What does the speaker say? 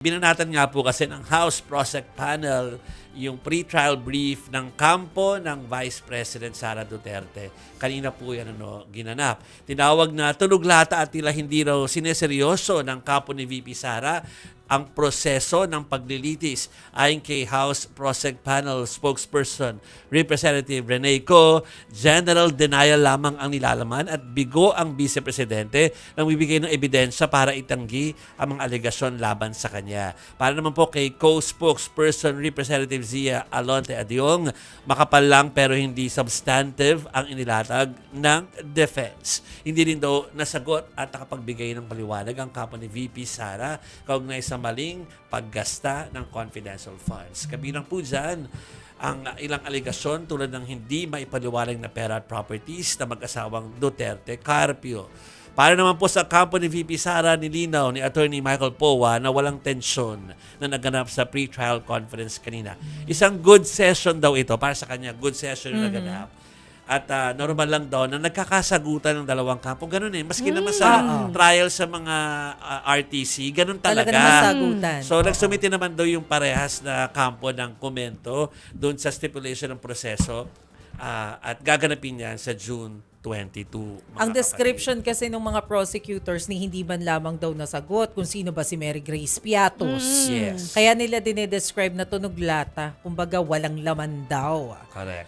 Binanatan nga po kasi ng House Prosec Panel yung pre-trial brief ng kampo ng Vice President Sara Duterte. Kanina po yan ginanap. Tinawag na tunog lata at tila hindi raw sineseryoso ng kampo ni VP Sara ang proseso ng paglilitis. Ayon kay House Prosec Panel spokesperson Representative Rene Co, general denial lamang ang nilalaman at bigo ang vice-presidente nang bibigay ng ebidensya para itanggi ang mga alegasyon laban sa kanya. Para naman po kay co-spokesperson Representative Zia Alonte Adiong, makapal lang pero hindi substantive ang inilatag ng defense. Hindi rin daw nasagot at nakapagbigay ng paliwanag ang kampo ni VP Sara kaugnay sa maling paggasta ng confidential funds. Kabilang po dyan ang ilang alegasyon tulad ng hindi maipaliwanag na pera at properties na mag-asawang Duterte Carpio. Para naman po sa kampo ni VP Sara, nilinaw ni Attorney Michael Powa na walang tensyon na naganap sa pre-trial conference kanina. Isang good session daw ito. Para sa kanya, good session yung naganap. At normal lang daw na nagkakasagutan ng dalawang kampo. Ganun eh. Maski naman sa trial sa mga RTC, ganun talaga. nasagutan. So, nagsumiti naman daw yung parehas na kampo ng komento doon sa stipulation ng proseso at gaganapin yan sa June 22. Ang description kasi ng mga prosecutors ni hindi man lamang daw nasagot kung sino ba si Mary Grace Piatos. Yes. Kaya nila dinedescribe na tunog lata. Kumbaga walang laman daw. Correct.